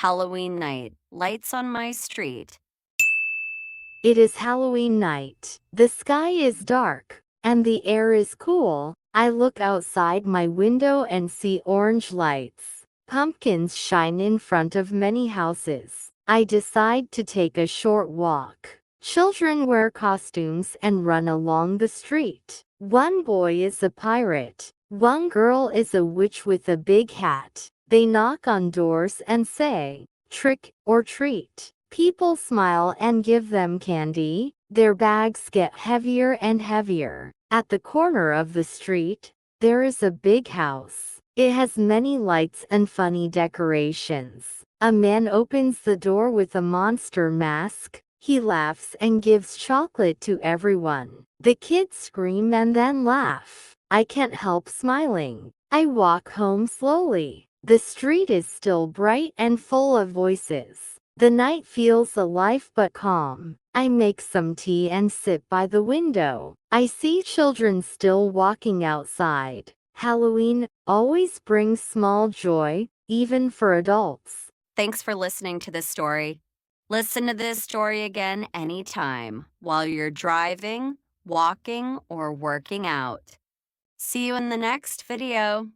Halloween night, lights on my street. It is Halloween night. The sky is dark, and the air is cool. I look outside my window and see orange lights. Pumpkins shine in front of many houses. I decide to take a short walk. Children wear costumes and run along the street. One boy is a pirate. One girl is a witch with a big hat. They knock on doors and say, "Trick or treat." People smile and give them candy. Their bags get heavier and heavier. At the corner of the street, there is a big house. It has many lights and funny decorations. A man opens the door with a monster mask. He laughs and gives chocolate to everyone. The kids scream and then laugh. I can't help smiling. I walk home slowly. The street is still bright and full of voices. The night feels alive but calm. I make some tea and sit by the window. I see children still walking outside. Halloween always brings small joy, even for adults. Thanks for listening to this story. Listen to this story again anytime while you're driving, walking, or working out. See you in the next video.